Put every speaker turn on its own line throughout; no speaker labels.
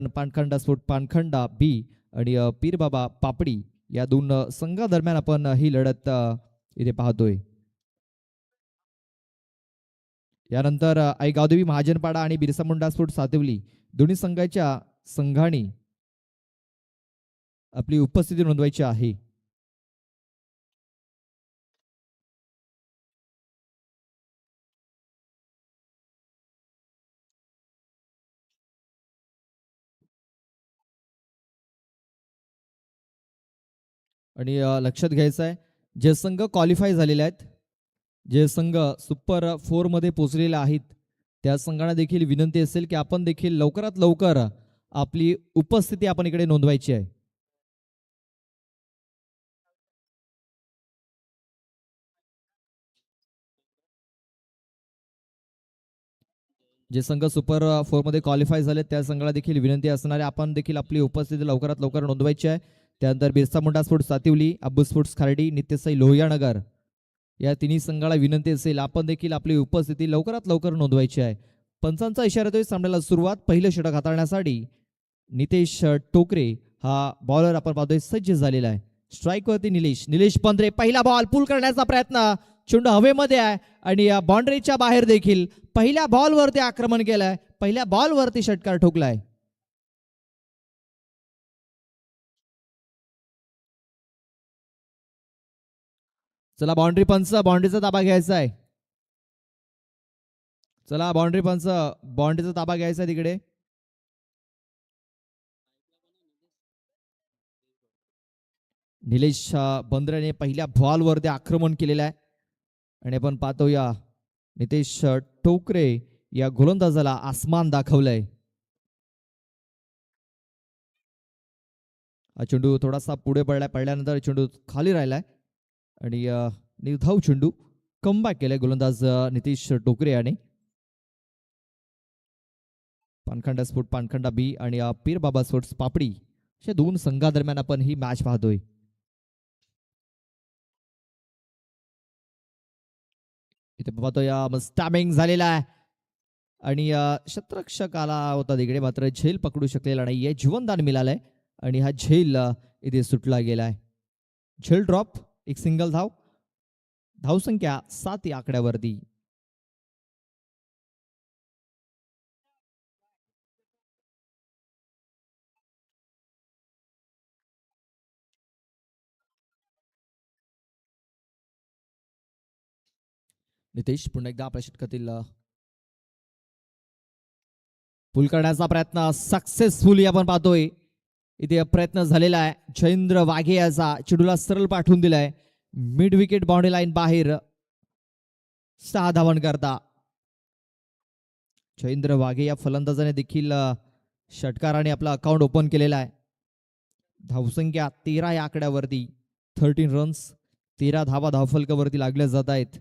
पानखंडा स्फोट पानखंडा बी आणि पीर बाबा पापडी या दोन संघादरम्यान आपण ही लढत इथे पाहतोय. यानंतर आई गावदेवी महाजनपाडा आणि बिरसा मुंडा स्फोट सातिवली दोन्ही संघाच्या संघाने आपली उपस्थिती नोंदवायची आहे. आणि लक्षात घ्यायचं आहे, जे संघ क्वालिफाय झालेले आहेत, जे संघ सुपर 4 मध्ये पोहोचलेले आहेत, त्या संघांना देखील विनंती असेल की आपण देखील लवकरात लवकर आपली उपस्थिती आपण इकडे नोंदवायची आहे. जे संघ सुपर 4 मध्ये क्वालिफाय झाले त्या संघाला देखील विनंती असणार आहे, आपण देखील आपली उपस्थिती लवकरात लवकर नोंदवायची आहे. त्यानंतर बिरसा मुंडा स्पोर्ट्स सातिवली, अब्बू स्पोर्ट्स खार्डी, नित्यसाई लोहियानगर या तिन्ही संघाला विनंती असेल आपण देखील आपली उपस्थिती लवकरात लवकर नोंदवायची आहे. पंचांचा इशारा देतोय सामन्याला सुरुवात. पहिलं षटक हाताळण्यासाठी नितेश टोकरे हा बॉलर आपण पाहतोय सज्ज झालेला आहे. स्ट्राईक वरती निलेश पंधरे, पहिला बॉल पुल करण्याचा प्रयत्न, चेंडू हवेमध्ये आहे आणि या बाउंड्रीच्या बाहेर देखील पहिल्या बॉलवरती आक्रमण केलंय, पहिल्या बॉलवरती षटकार ठोकलाय. चला बाउंड्री पंच, बाउंड्रीचा ताबा घ्यायचा आहे. चला बाउंड्री पंच, बाउंड्रीचा ताबा घ्यायचा आहे तिकडे. निलेश बंद्रेने पहिल्या बॉलवरती आक्रमण केलेलं आहे आणि आपण पाहतो या नितेश टोकरे या गोलंदाजाला आसमान दाखवलंय. हा चेंडू थोडासा पुढे पडल्यानंतर चेंडू खाली राहिलाय आणि निर्धाव चेंडू कमबॅक केलाय गोलंदाज नितीश टोकरे याने. पानखंडा स्फोट पानखंडा बी आणि पीर बाबा स्पोर्ट्स पापडी अशा दोन संघादरम्यान आपण ही मॅच पाहतोय. इथे पाहतो या स्टॅमिंग झालेला आहे आणि शतरक्षक आला होता तिकडे, मात्र झेल पकडू शकलेला नाहीये. जीवनदान मिळालंय आणि हा झेल इथे सुटला गेलाय. झेल ड्रॉप, एक सिंगल धाव, धावसंख्या 7 या आकड्यावरती. नितेश पुन्हा एकदा आपल्या षटकातील पुल करण्याचा प्रयत्न सक्सेसफुली आपण पाहतोय. इथे प्रयत्न झालेला आहे. जयेंद्र वाघे याचा चेंडूला सरळ पाठवून दिलाय मिड विकेट बाउंड्री लाईन बाहेर. 6 धावन करता जयेंद्र वाघे या फलंदाजाने देखील षटकाराने आपला अकाउंट ओपन केलेला आहे. धावसंख्या 13 या आकड्यावरती, 13 रन्स, 13 धावा धावफलकावरती लागल्या जात आहेत.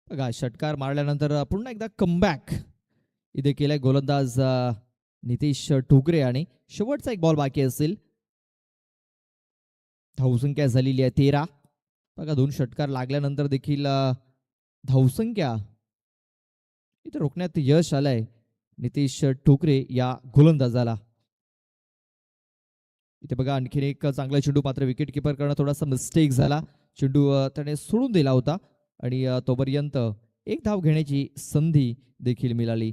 बघा षटकार मारल्यानंतर पुन्हा एकदा कमबॅक इथे केलाय गोलंदाज नितेश टोकरे आणि शेवटचा एक बॉल बाकी असेल. धावसंख्या झालेली आहे 13. बघा 2 षटकार लागल्यानंतर देखील धावसंख्या इथे रोखण्यात यश आलंय नितेश टोकरे या गोलंदाजाला. इथे बघा आणखीन एक चांगला चेंडू, मात्र विकेट किपर करणं थोडासा मिस्टेक झाला. चेंडू त्याने सोडून दिला होता आणि तोपर्यंत एक धाव घेण्याची संधी देखील मिळाली.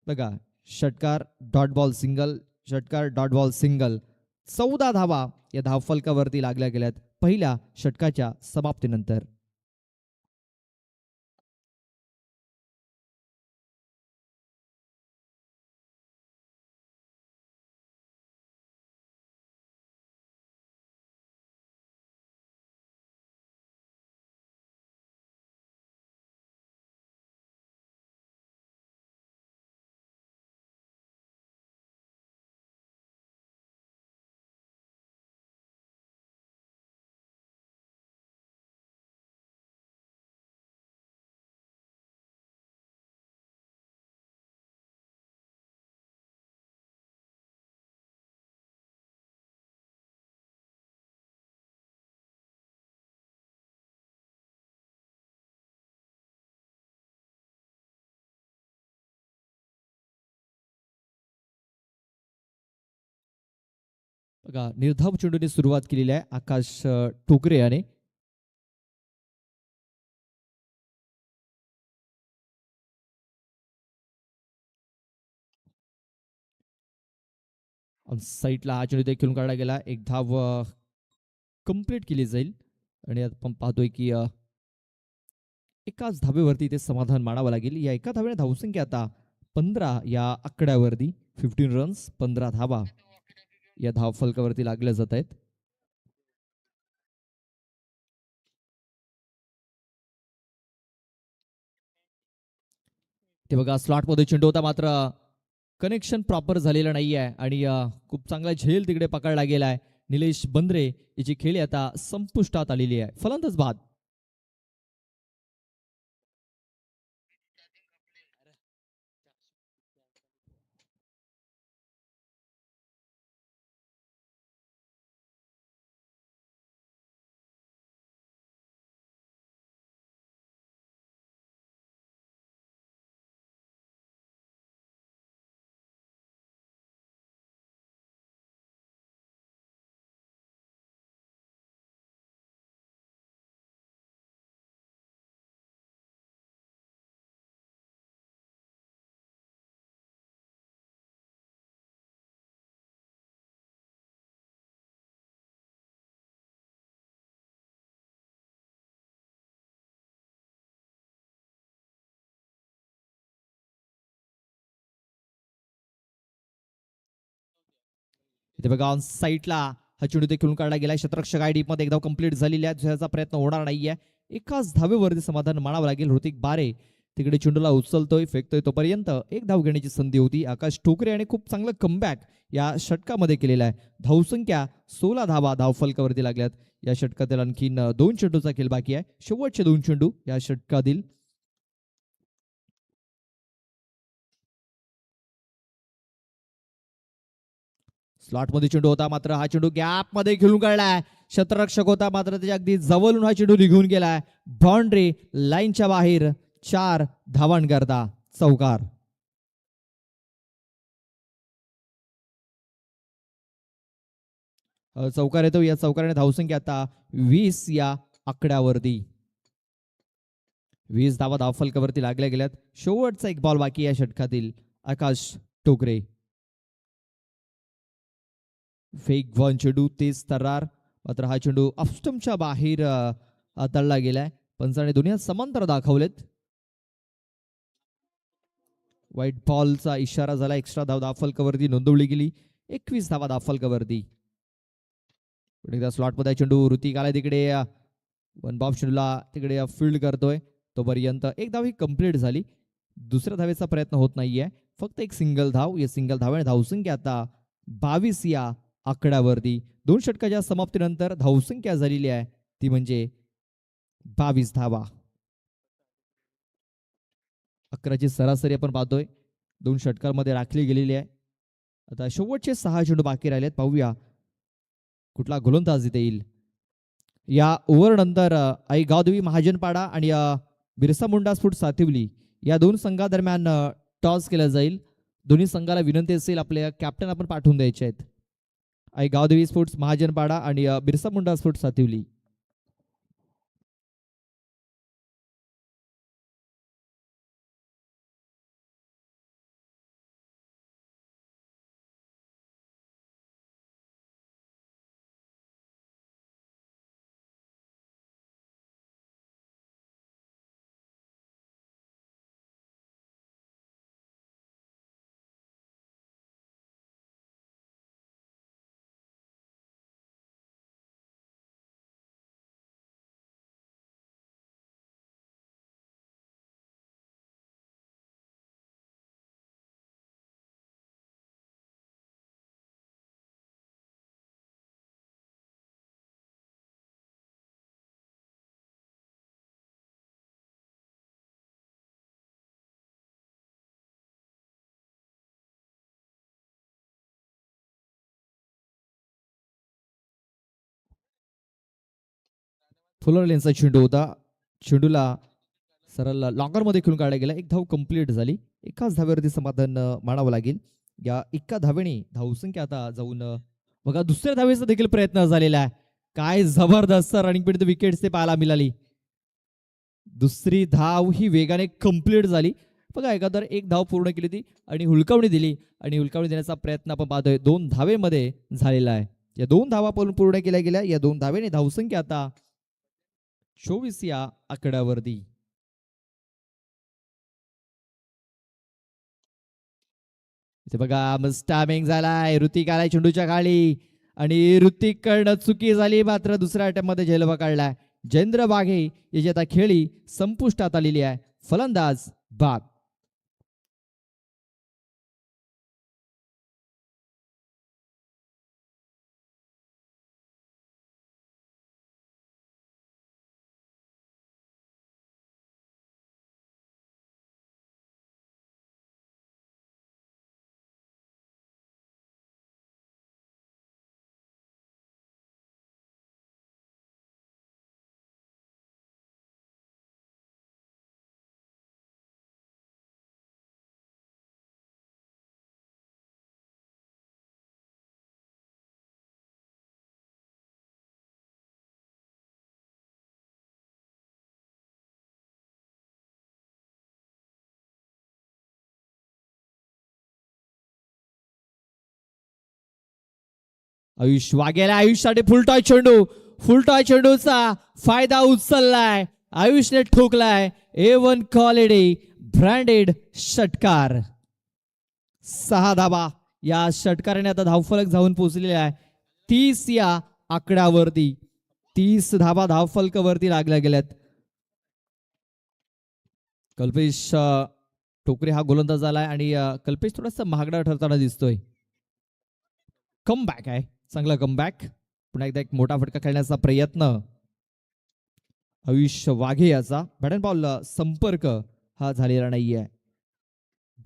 बघा षटकार डॉट बॉल सिंगल, षटकार डॉट बॉल सिंगल, 14 धावा या धावफलकावरती लागल्या गेल्यात पहिल्या षटकाच्या समाप्तीनंतर. बघा निर्धाव चेंडूने सुरुवात केलेली आहे आकाश टोकरे याने. साईडला हा चेंडू देखील काढला गेला. एक धाव कंप्लीट केली जाईल आणि आपण पाहतोय की एकाच धावेवरती ते समाधान मानावं लागेल. या एका धावेने धावसंख्या आता 15 या आकड्यावरती. 15 रन्स 15 धावा या धाव फलकावरती लागल्या जात आहेत. ते बघा स्लॉटमध्ये चेंडू होता मात्र कनेक्शन प्रॉपर झालेलं नाही आहे आणि खूप चांगला झेल तिकडे पकडला गेला आहे. निलेश बंद्रे याची खेळी आता संपुष्टात आलेली आहे. फलंदाज बाद. इथे बघा ऑन साईडला हा चेंडू देखील काढला गेला. शतरक्षक आय डीप मध्ये एकदा कंप्लीट झालेली आहे. दुसऱ्याचा प्रयत्न होणार नाहीये. एकाच धावेवरती समाधान मानावं लागेल. ऋतिक बारे तिकडे चेंडूला उचलतोय फेकतोय तोपर्यंत एक धाव घेण्याची संधी होती. आकाश ठोकरे आणि खूप चांगलं कमबॅक या षटकामध्ये केलेला आहे. धावसंख्या 16 धावा धाव फलकावरती लागल्यात. या षटकातील आणखीन 2 चेंडूचा खेळ बाकी आहे. शेवटचे 2 चेंडू या षटकातील. स्लॉटमध्ये चेंडू होता मात्र हा चेंडू गॅप मध्ये खेळून काढलाय. शतरक्षक होता मात्र त्याच्या अगदी जवळून हा चेंडू निघून गेलाय. बाउंड्री लाईनच्या बाहेर. 4 धावांकरता चौकार. चौकार येतो. या चौकाराने धावसंख्या आता 20 या आकड्यावरती. 20 धावा धावफलकावरती लागल्या गेल्यात. शेवटचा एक बॉल बाकी या षटकातील. आकाश टोकरे फेक वन चेंडू तेज तर्रार मात्र हा चेंडू ऑफस्टमच्या बाहेर तळला गेलाय. पंचाने दोन्ही समांतर दाखवलेत. व्हाईट बॉलचा इशारा झाला. एक्स्ट्रा धाव धावफलकावरती नोंदवली गेली. 21 धावा धावफलकावरती. एकदा स्लॉटमध्ये चेंडू ऋतिक आलाय तिकडे. वन बॉब चेंडूला तिकडे फील्ड करतोय तोपर्यंत एक धाव ही कंप्लीट झाली. दुसऱ्या धावेचा प्रयत्न होत नाहीये. फक्त एक सिंगल धाव. या सिंगल धावेने धावसंख्या आता 22 या आकड्यावरती. 2 षटकाच्या समाप्तीनंतर धावसंख्या झालेली आहे ती म्हणजे 22 धावा. 11ची सरासरी आपण पाहतोय 2 षटकांमध्ये राखली गेलेली आहे. आता शेवटचे 6 चेंडू बाकी राहिलेत. पाहूया कुठला गोलंदाज इथे येईल. या ओव्हर नंतर आई गावदेवी महाजनपाडा आणि बिरसा मुंडा स्फोट सातिवली या 2 संघादरम्यान टॉस केला जाईल. दोन्ही संघाला विनंती असेल आपल्या कॅप्टन आपण पाठवून द्यायचे आहेत. आई गावदेवी स्पोर्ट्स महाजनपाडा आणि बिरसा मुंडा स्पोर्ट्स सातिवली. फुलर लेनचा चेंडू होता. चेंडूला सरळ लॉंगरमध्ये खेळून काढला गेला. एक धाव कंप्लीट झाली. एकाच धावेवरती समाधान मानावं लागेल. या एका धावेने धावसंख्या आता जाऊन बघा दुसऱ्या धावेचा देखील प्रयत्न झालेला आहे. काय जबरदस्त रनिंग पिढी विकेट्स ते पाहायला मिळाली. दुसरी धाव ही वेगाने कंप्लीट झाली. बघा एखादर एक धाव पूर्ण केली होती आणि हुलकावणी दिली आणि हुलकावणी देण्याचा प्रयत्न आपण पाहतोय 2 धावेमध्ये झालेला आहे. या 2 धावा पूर्ण केल्या गेल्या. या 2 धावेने धावसंख्या आता 24 या आकड्यावरती. इथे बघा मस्त टायमिंग झालाय. ऋतिक आलाय चेंडूच्या खाली आणि ऋतिक कडनं चुकी झाली मात्र दुसऱ्या अटेम्प्टमध्ये झेल पकडलाय. जयेंद्र बाघे याची आता खेळी संपुष्टात आलेली आहे. फलंदाज बाद. आयुष वाघेला आयुषसाठी फुलटॉय चेंडूचा फायदा उचललाय. आयुषने ठोकलाय. A1 क्वालिटी ब्रँडेड षटकार. 6 धाबा या षटकाराने आता धावफलक जाऊन पोहोचलेले आहे 30 या आकड्यावरती. 30 धाबा धावफलकावरती लागल्या गेल्यात. कल्पेश टोकरे हा गोलंदाज झालाय आणि कल्पेश थोडासा महागडा ठरताना दिसतोय. कमबॅक आहे, चांगला कमबॅक. पुन्हा एकदा एक मोठा फटका खेळण्याचा प्रयत्न आयुष वाघे याचा. बॅट बॉल संपर्क हा झालेला नाहीये.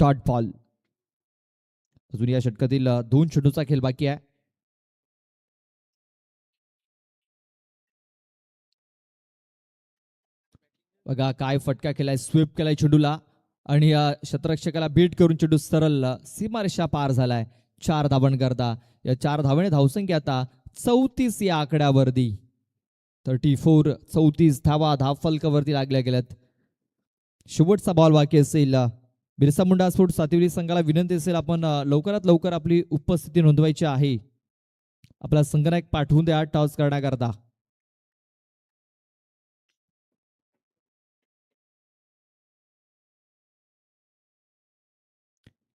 Dot ball. अजून या षटकातील 2 चेंडूचा खेळ बाकी आहे. बघा काय फटका केलाय. स्वीप केलाय चेंडूला आणि शतरक्षकाला बीट करून चेंडू सरळ सीमारेषा पार झालाय. 4 धावांकरता. या 4 धावाने धावसंख्या आता 34 या आकड्यावरती. 34 धावा धावफलकावरती लागल्या गेल्यात. शेवटचा बॉल बाकी असेल. बिरसा मुंडा स्पोर्ट्स सातिवली संघाला विनंती असेल आपण लवकरात लवकर आपली उपस्थिती नोंदवायची आहे. आपला संगणक पाठवून द्या टॉस करण्याकरता.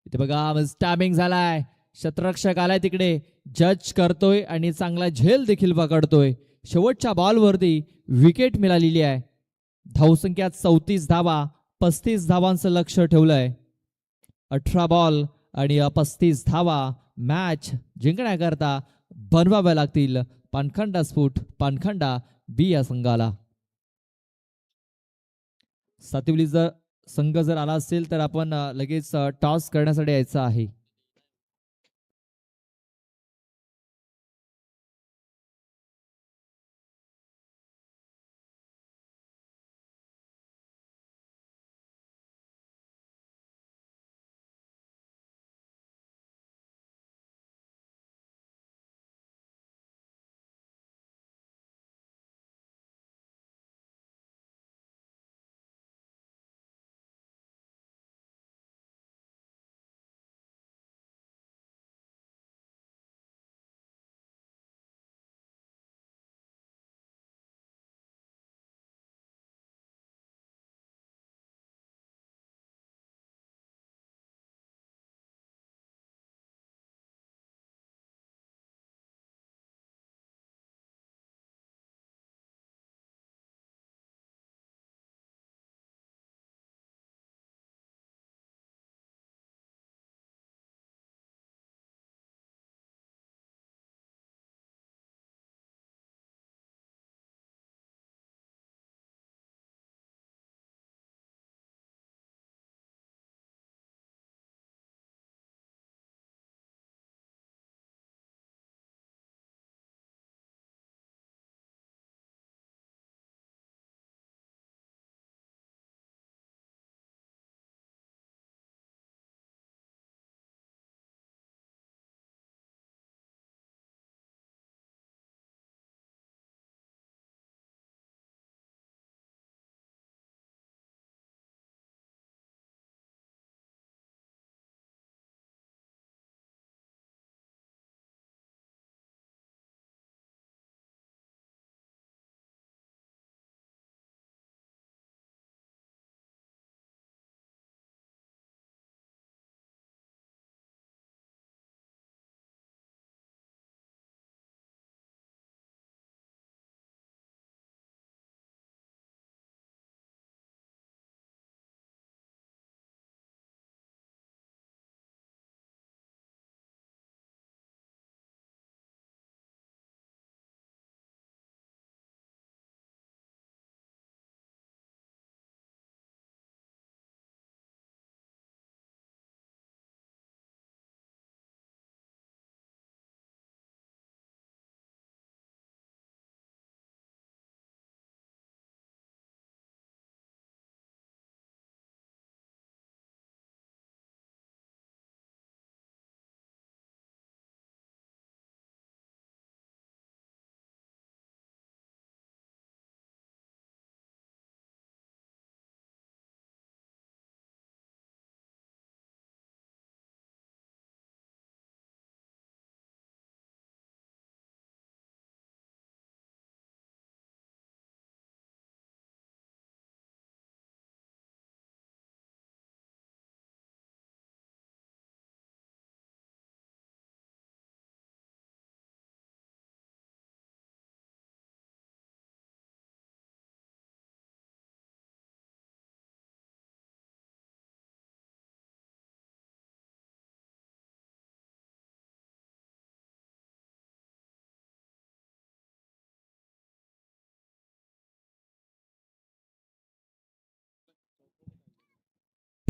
इथे बघा स्टॅबिंग झालाय. शतरक्षक आलाय तिकडे. जज करतोय आणि चांगला झेल देखील पकडतोय. शेवटच्या बॉलवरती विकेट मिळालेली आहे. धावसंख्या 34 धावा. 35 धावांचं लक्ष ठेवलंय. 18 बॉल आणि 35 धावा मॅच जिंकण्याकरता बनवाव्या लागतील पानखंडा स्फोट पानखंडा बी या संघाला. सातिवली जर संघ जर आला असेल तर आपण लगेच टॉस करण्यासाठी यायचं आहे.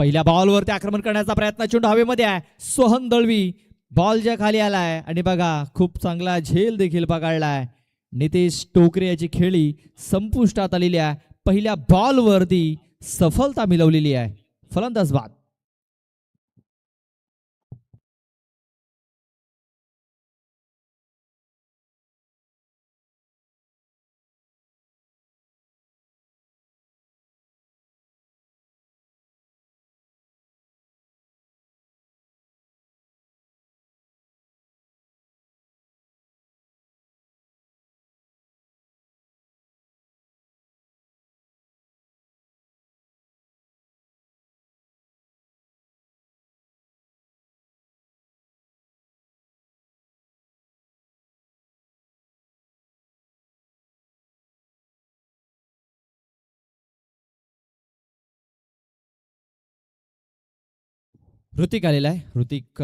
पहिल्या बॉलवरती आक्रमण करण्याचा प्रयत्न, चेंडू हवेमध्ये आहे. सोहन दळवी बॉलच्या खाली आलाय आणि बघा खूप चांगला झेल देखील पकडलाय. नितेश टोकरे याची खेळी संपुष्टात आलेली आहे. पहिल्या बॉलवरती सफलता मिळवलेली आहे. फलंदाज बाद. ऋतिक आलेला आहे. ऋतिक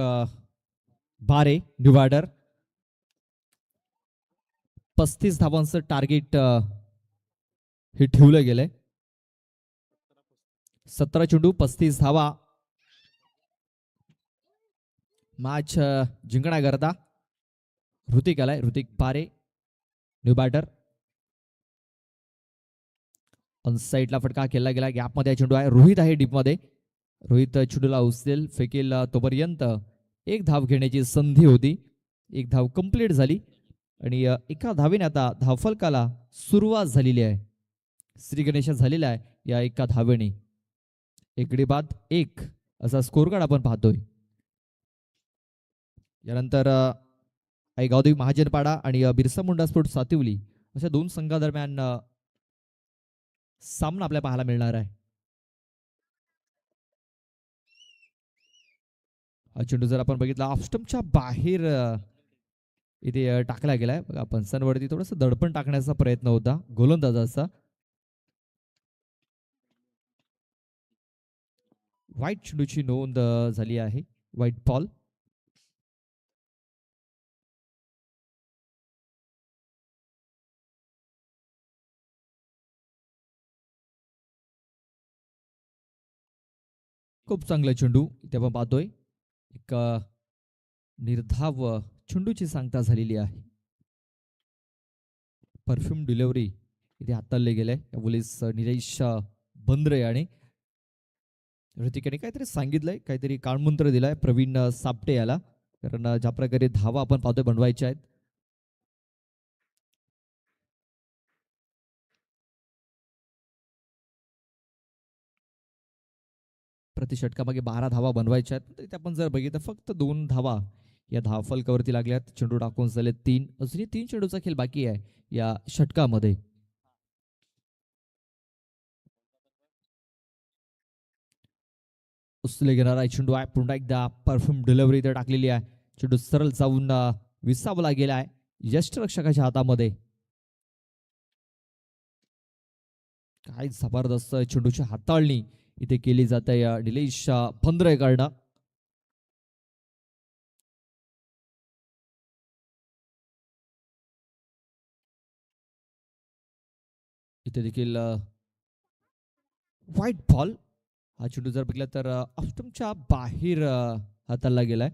बारे डिवायडर. 35 धावांचं टार्गेट हे ठेवलं गेलंय. 17 चेंडू 35 धावा. मॅच जिंकण्याकरता ऋतिक आलाय. ऋतिक बारे न्यू बॅटर. ऑन साईडला फटका केला गेला. गॅपमध्ये चेंडू आहे. रोहित आहे डीपमध्ये. रोहित चेंडूला उचलेल फेकेल तोपर्यंत एक धाव घेण्याची संधी होती. एक धाव कंप्लीट झाली आणि एका धावेने आता धावफलकाला सुरुवात झालेली आहे. श्री गणेश झालेला आहे या एका धावेने. एकडे बाद एक असा स्कोर कार्ड आपण पाहतोय. यानंतर आई गावदेवी महाजनपाडा आणि बिरसा मुंडा स्पोर्ट्स सातिवली अशा दोन संघादरम्यान सामना आपल्याला पाहायला मिळणार आहे. हा चेंडू जर आपण बघितला ऑफस्टमच्या बाहेर इथे टाकला गेलाय. बघा पंचांवरती थोडस दडपण टाकण्याचा प्रयत्न होता गोलंदाजाचा. व्हाईट चेंडूची नोंद झाली आहे. White ball. खूप चांगला चेंडू इथे आपण पाहतोय. एक निर्धाव चेंडूची सांगता झालेली आहे. परफ्यूम डिलिव्हरी इथे हाताळले गेले. पोलीस निलेश बंद्रे आणि ऋतिकाने काहीतरी सांगितलंय, काहीतरी काळमंत्र दिलाय प्रवीण सापटे याला. कारण ज्या प्रकारे धावा आपण पाहतोय बनवायच्या आहेत. प्रति षटकामागे 12 धावा बनवायच्या आहेत. तर आपण जर बघितलं फक्त 2 धावा या धावफलकावरती लागल्यात. चेंडू टाकून झाले 3. अजूनही 3 चेंडूचा खेळ बाकी आहे या षटकामध्ये. उचले घेणारा चेंडू आहे. पुन्हा एकदा परफ्यूम डिलिव्हरी इथे टाकलेली आहे. चेंडू सरळ जाऊन विसावला गेलाय यष्टरक्षकाच्या हातामध्ये. काय जबरदस्त चेंडूची हाताळणी इथे केली जाते या निलेश बंद्रेकडनं. इथे देखील व्हाईट बॉल. हा चेंडू जर बघितला तर ऑफस्टमच्या बाहेर हाताळला गेलाय.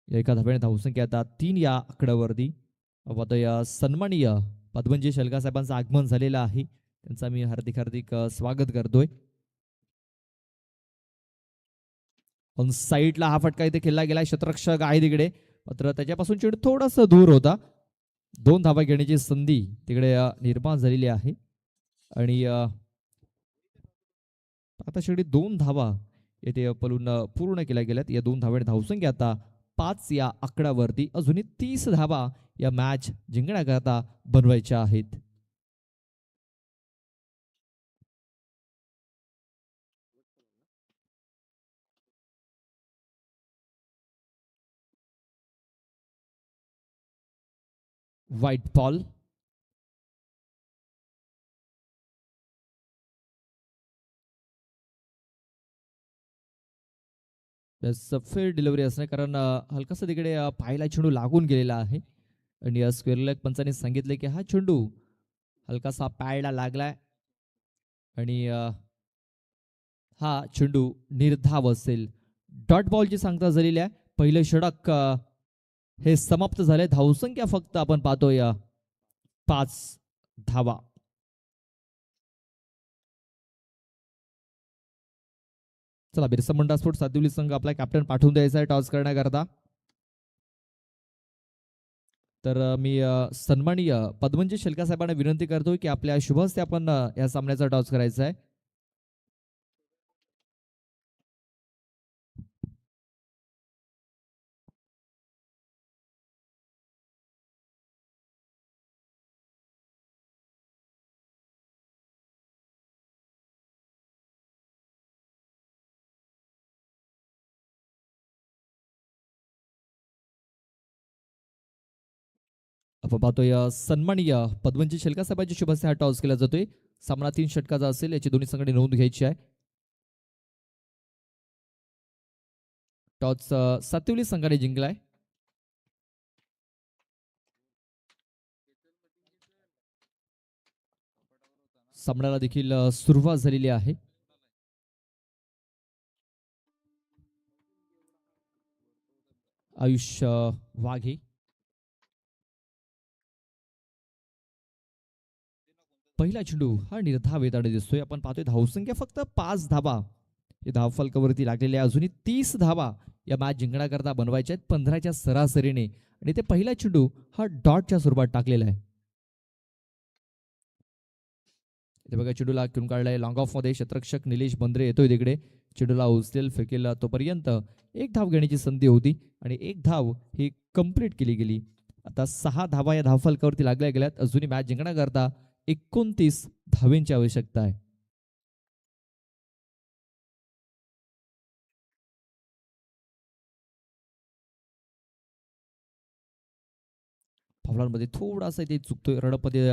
एका धाब्याने धावसंख्या आता 3 या आकड्यावरती. या सन्माननीय पद्मनजी शलगा साहेबांचं आगमन झालेलं आहे. त्यांचा मी हार्दिक हार्दिक स्वागत करतोय. पण साईडला हा फटका इथे खेळला गेलाय. शतरक्षक आहे तिकडे, मात्र त्याच्यापासून चेंडू थोडासा दूर होता. 2 धावा घेण्याची संधी तिकडे निर्माण झालेली आहे. आणि आता शेवटी 2 धावा येथे पलून पूर्ण केल्या गेल्यात. या 2 धावांनी धावसंख्या आता 5 या आकड्यावरती. अजूनही 30 धावा या मॅच जिंकण्याकरता बनवायच्या आहेत. White ball. फेअर डिलिव्हरी असणे, कारण हलकासा तिकडे पायला चेंडू लागून गेलेला आहे. आणि स्क्वेअर लेग पंचाने सांगितले की हा चेंडू हलकासा पायला लागलाय आणि हा चेंडू निर्धाव असेल. डॉट बॉलची सांगता झालेली आहे. पहिलं षटक हे समाप्त झाले. धावसंख्या फक्त आपण पाहतोय 5 धावा. चला, बिरसा मुंडा स्पोर्ट्स सातिवली संघ आपला कॅप्टन पाठवून द्यायचा आहे टॉस करण्याकरता. तर मी सन्माननीय पद्मनजी शेलका साहेबांना विनंती करतोय की आपल्या शुभ हस्ते आपण या सामन्याचा टॉस करायचा आहे. आपण पाहतोय सन्माननीय पद्मनजी शेलका साहेबांच्या शुभ हस्ते हा टॉस केला जातोय. सामना 3 षटकाचा असेल, याची दोन्ही संघाने नोंद घ्यायची आहे. टॉस सातिवली संघाने जिंकलाय. सामन्याला देखील सुरुवात झालेली आहे. आयुष वाघे पहिला चेंडू हा निर्धाव येताना दिसतोय. आपण पाहतोय धावसंख्या फक्त 5 धावा हे धावफलकावरती लागलेले आहे. अजूनही 30 धावा या मॅच जिंकण्याकरता बनवायच्या आहेत 15च्या सरासरीने, आणि ते पहिला चेंडू हा डॉटच्या स्वरूपात टाकलेला आहे. इथे बघा, चेंडूला घेऊन काढलाय लॉंग ऑफ मध्ये. क्षेत्ररक्षक निलेश बंद्रे येतोय तिकडे. चेंडूला उचलेल फेकेल तोपर्यंत एक धाव घेण्याची संधी होती आणि एक धाव ही कंप्लीट केली गेली. आता 6 धावा या धावफलकावरती लागल्या गेल्यात. अजूनही मॅच जिंकण्याकरता 29 धावेंची आवश्यकता आहे. फावलांमध्ये थोडासा इथे चुकतोय रणपती,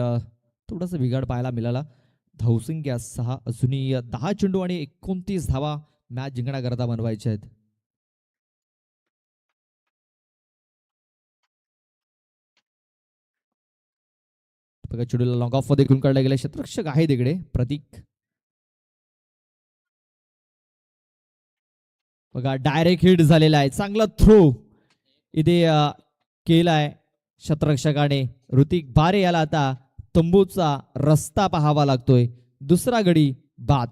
थोडासा बिघाड पाहायला मिळाला. धावसंख्या 6, अजूनही 10 चेंडू आणि 29 धावा मॅच जिंकण्याकरता बनवायच्या आहेत. बघा, चेंडूला लॉंग ऑफ मध्ये घेऊन काढला गेला. क्षेत्ररक्षक आहे तिकडे प्रतीक. बघा, डायरेक्ट हिट झालेला आहे. चांगला थ्रो इथे केलाय क्षेत्ररक्षकाने. ऋतिक बारे याला आता तंबूचा रस्ता पाहावा लागतोय. दुसरा गडी बाद.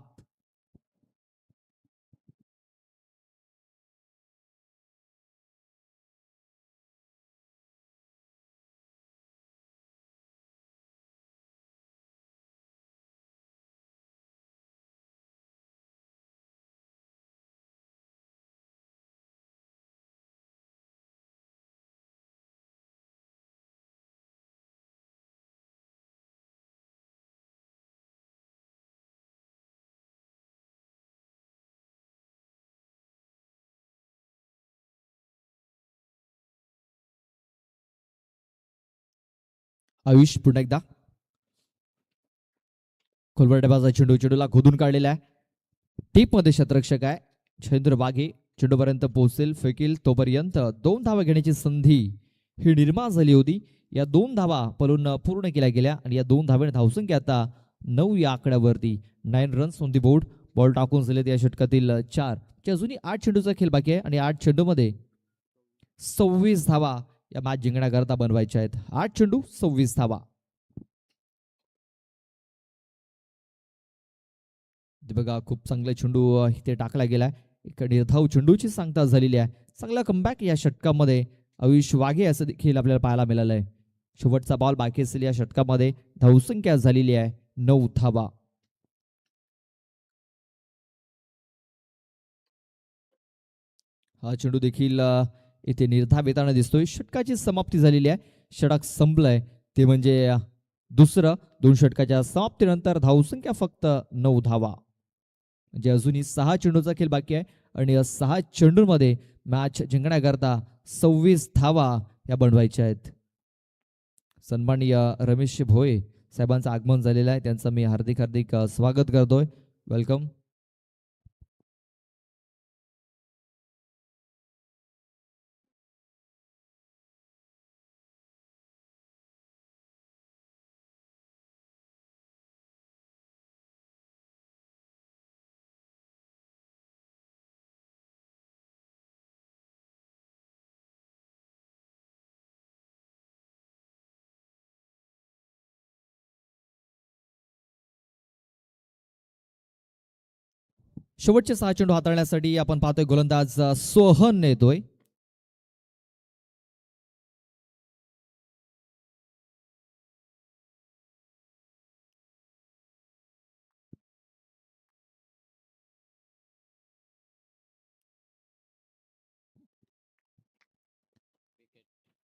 आयुष पुन्हा एकदा खोलवर चेंडू, चेंडूला खोदून काढलेला आहे. टीप मध्ये क्षेत्ररक्षक आहे छेंद्र बागे. चेंडूपर्यंत पोहोचेल फेकील तोपर्यंत 2 धावा घेण्याची संधी ही निर्माण झाली होती. या 2 धावा पलून पूर्ण केल्या गेल्या आणि या 2 धावेने धावसंख्या आता 9 या आकड्यावरती. 9 runs on the board. Ball टाकून झालेत या षटकातील 4. अजूनही 8 चेंडूचा खेळ बाकी आहे आणि 8 चेंडूमध्ये 26 धावा या मॅच जिंकण्याकरता बनवायच्या आहेत. 8 चेंडू 26 धावा. बघा, खूप चांगला चेंडू इथे टाकला गेलाय. एक निर्धाव चेंडूची सांगता झालेली आहे. चांगला कमबॅक या षटकामध्ये आयुष वाघे असं देखील आपल्याला पाहायला मिळालंय. शेवटचा बॉल बाकी असेल या षटकामध्ये. धावसंख्या झालेली आहे 9 धावा. हा चेंडू देखील इथे निर्धाव येताना दिसतोय. षटकाची समाप्ती झालेली आहे. षटक संपलंय ते म्हणजे दुसरं. 2 षटकाच्या समाप्तीनंतर धावसंख्या फक्त 9 धावा. म्हणजे अजूनही 6 चेंडूचा खेळ बाकी आहे आणि या 6 चेंडूंमध्ये मॅच जिंकण्याकरता 26 धावा या बनवायच्या आहेत. सन्माननीय रमेश भोये साहेबांचं आगमन झालेलं आहे. त्यांचं मी हार्दिक हार्दिक स्वागत करतोय. वेलकम. शेवटचे 6 चेंडू हाताळण्यासाठी आपण पाहतोय गोलंदाज सोहन येतोय.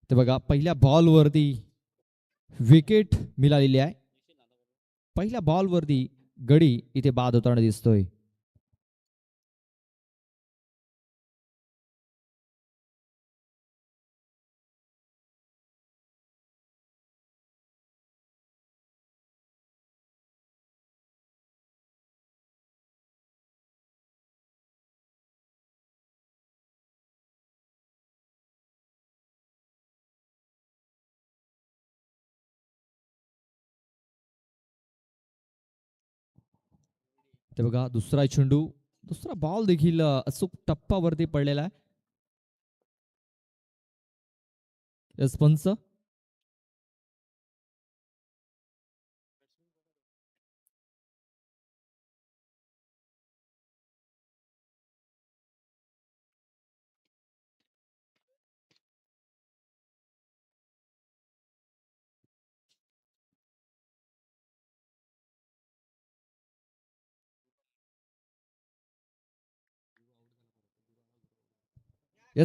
ते बघा पहिल्या बॉलवरती विकेट मिळालेली आहे. पहिल्या बॉलवरती गडी इथे बाद होताना दिसतोय. ते बघा दुसरा चेंडू, दुसरा बॉल देखील अचूक टप्पावरती पडलेला आहे. पंच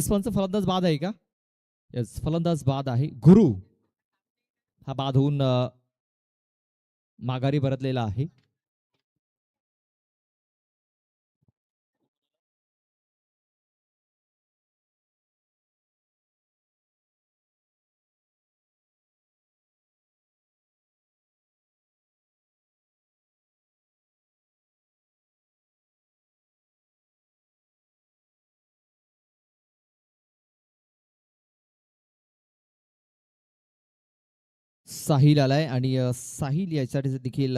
पंच फलंदाज बाद आहे का? फलंदाज बाद आहे. गुरु हा बाद होऊन माघारी परतलेला आहे. साहिल आलाय आणि साहिल याच्यासाठी देखील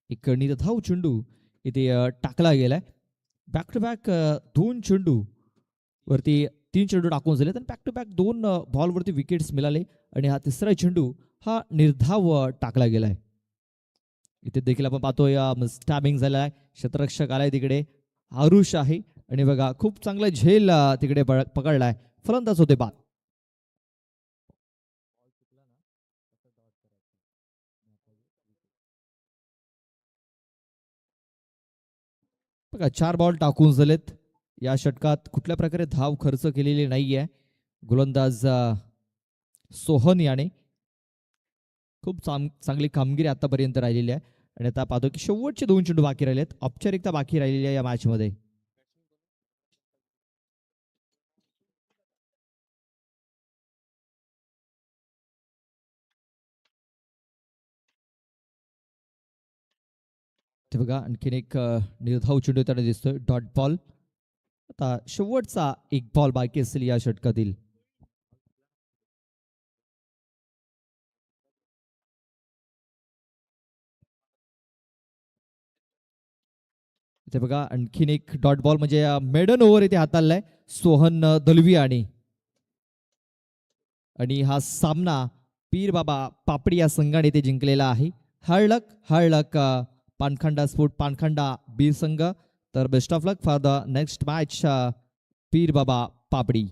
एक निर्धाव चेंडू इथे टाकला गेलाय. बॅक टू बॅक 2 चेंडू वरती 3 चेंडू टाकून झाले तर बॅक टू बॅक 2 बॉलवरती विकेट्स मिळाले आणि हा तिसरा चेंडू हा निर्धाव टाकला गेलाय. इथे देखील आपण पाहतोय स्टॅबिंग झालाय. क्षेत्ररक्षक आलाय तिकडे, आरुष आहे आणि बघा खूप चांगला झेल तिकडे पकडलाय. फलंदाज होते बाद. बघा 4 बॉल टाकून झालेत. या षटकात कुठल्या प्रकारे धाव खर्च केलेली नाहीये. गोलंदाज सोहन याने खूप चांगली कामगिरी आतापर्यंत राहिलेली आहे आणि आता पाहतो की शेवटचे 2 चेंडू बाकी राहिलेत. औपचारिकता बाकी राहिलेली आहे या मॅच मध्ये. ते बघा आणखीन एक निर्धाव चेंडू त्याने दिसतोय, डॉट बॉल. आता शेवटचा 1 बॉल बाकी असेल या षटकातील. इथे बघा आणखीन एक डॉट बॉल म्हणजे मेडन ओव्हर इथे हाताळलाय सोहन दलवी आणि हा सामना पीर बाबा पापडी या संघाने इथे जिंकलेला आहे. हळलक हळलक पानखंडा स्पोर्ट पानखंडा बीर संघ. तर best of luck for the next match Pir Baba papdi.